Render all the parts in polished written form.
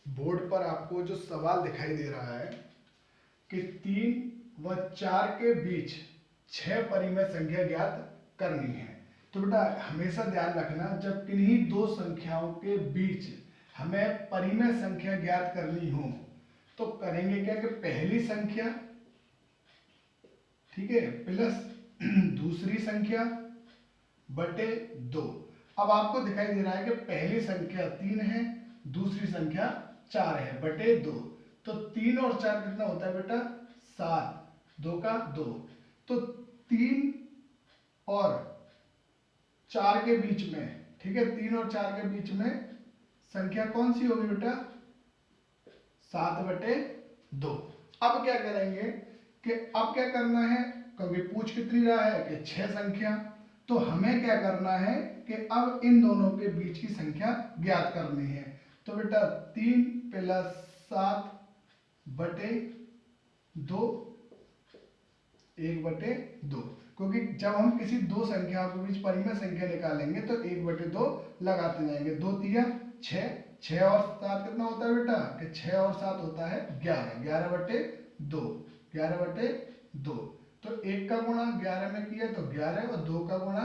Board पर आपको जो सवाल दिखाई दे रहा है कि 3 व 4 के बीच 6 परिमेय संख्या ज्ञात करनी है। तो बेटा हमेशा ध्यान रखना, जब किन्हीं दो संख्याओं के बीच हमें परिमेय संख्या ज्ञात करनी हो तो करेंगे क्या कि पहली संख्या, ठीक है, प्लस दूसरी संख्या बटे 2। अब आपको दिखाई दे रहा है कि पहली संख्या 3 है, दूसरी संख्या 4 है, बटे 2। तो 3 और 4 कितना होता है बेटा? 7, 2 का 2। तो 3 और 4 के बीच में, ठीक है, 3 और 4 के बीच में संख्या कौन सी होगी बेटा? 7 बटे 2। अब क्या करेंगे कि अब क्या करना है, क्योंकि पूछ कितनी रहा है कि 6 संख्या, तो हमें क्या करना है कि अब इन दोनों के बीच की संख्या ज्ञात करनी है। तो बेटा 3 प्लस 7 बटे 2, 1 बटे 2, क्योंकि जब हम किसी दो संख्याओं के बीच परिमेय संख्या निकालेंगे तो 1 बटे 2 लगाते जाएंगे। 2 तिया 6, 6 और 7 कितना होता है बेटा? कि 6 और 7 होता है 11, 11 बटे 2, 11 बटे 2। तो 1 का गुणा 11 में किया तो 11 और 2 का गुणा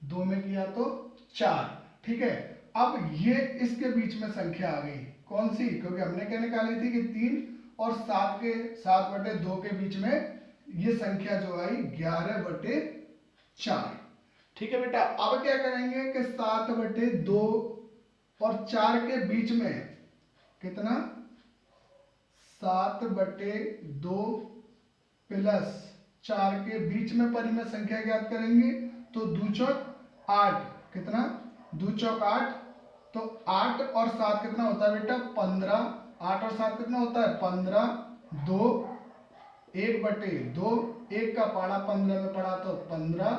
2 में किया तो 4, ठीक है। अब ये इसके बीच में संख्या आ गई, कौन सी? क्योंकि हमने क्या निकाली थी कि 3 और 7 बटे 2 के बीच में ये संख्या जो आई 11 बटे 4, ठीक है बेटा। अब क्या करेंगे कि 7 बटे 2 और 4 के बीच में कितना? 7 बटे 2 प्लस 4 के बीच में परिमेय संख्या ज्ञात करेंगे। तो 2 चौक 8, कितना? 2 चौक 8, तो 8 और 7 कितना होता है बेटा? 15। 8 और 7 कितना होता है? 15, 2, 1 बटे 2, 1 का पाड़ा 15 में पड़ा तो 15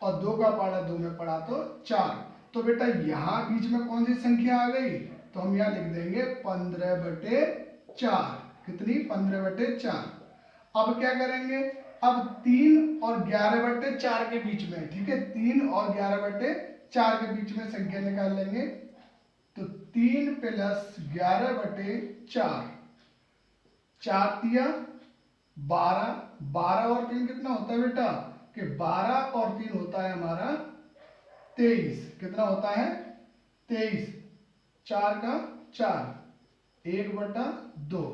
और 2 का पाड़ा 2 में पड़ा तो 4। तो बेटा यहाँ बीच में कौन सी संख्या आ गई? तो हम यहाँ लिख देंगे 15 बटे 4। कितनी? 15 बटे 4। अब क्या करेंगे? अब 3 और 11 बटे 4 के बीच में, ठीक है, 3 और 11 बटे 4 के बीच में संख्या निकाल लेंगे। तो 3 प्लस 11 बटे 4, 4 तिया 12, 12 और 3 कितना होता है बेटा? कि 12 और 3 होता है हमारा 23। कितना होता है? 23। 4 का 4, 1 बटा 2,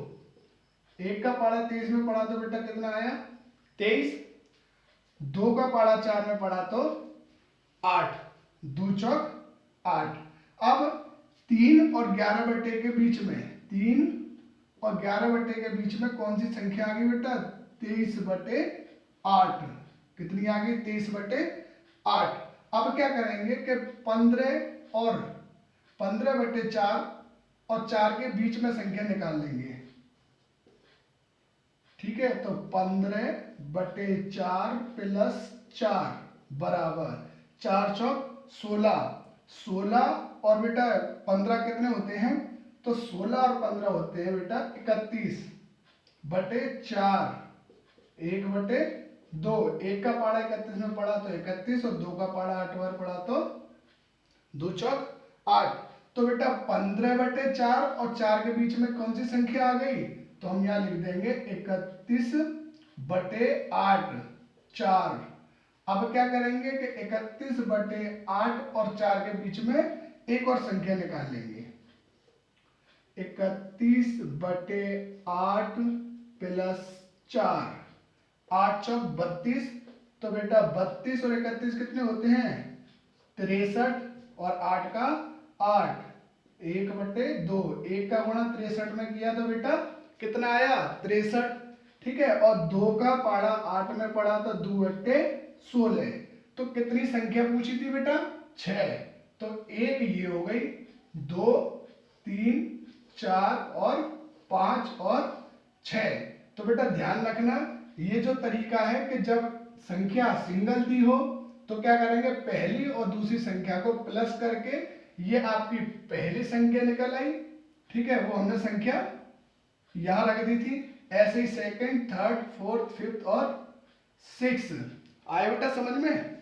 1 का पाड़ा 23 में पड़ा तो बेटा कितना आया? 23। 2 का पाड़ा 4 में पड़ा तो 8, 2 चौक 8। अब 3 और 11 बटे के बीच में, 3 और 11 बटे के बीच में कौन सी संख्या आ गई बेटा? 23 बटे 8। कितनी आ गई? 23 बटे 8। अब क्या करेंगे कि 15 बटे 4 और 4 के बीच में संख्या निकाल लेंगे, ठीक है। तो 15 बटे 4 प्लस 4 बराबर 4 चौक 16, 16 और बेटा 15 कितने होते हैं? तो 16 और 15 होते हैं बेटा 31 बटे 4, 1 बटे 2, 1 का पाड़ा 31 में पड़ा तो 31 और 2 का पाड़ा 8 बार पड़ा तो 2 चौक 8। तो बेटा 15 बटे 4 और 4 के बीच में कौन सी संख्या आ गई? तो हम यहाँ लिख देंगे 31 बटे 8, 4। अब क्या करेंगे कि 31 बटे 8 और 4 के बीच में एक और संख्या निकाल लेंगे। 31 बटे 8 प्लस 4, 8 चौक 32। तो बेटा 32 और 31 कितने होते हैं? 63 और 8 का 8, 1 बटे 2, 1 का गुणा 63 में किया तो बेटा कितना आया? 63, ठीक है। और 2 का पाड़ा 8 में पड़ा तो 2 बटे 16। तो कितनी संख्या पूछी थी बेटा? 6। तो एक ये हो गई, 2, 3, 4 और 5 और 6। तो बेटा ध्यान रखना, ये जो तरीका है कि जब संख्या सिंगल दी हो तो क्या करेंगे? पहली और दूसरी संख्या को प्लस करके ये आपकी पहली संख्या निकल आई, ठीक है, वो हमने संख्या यहां रख दी थी। ऐसे ही सेकंड, थर्ड, फोर्थ, फिफ्थ और 6 आया बेटा समझ में?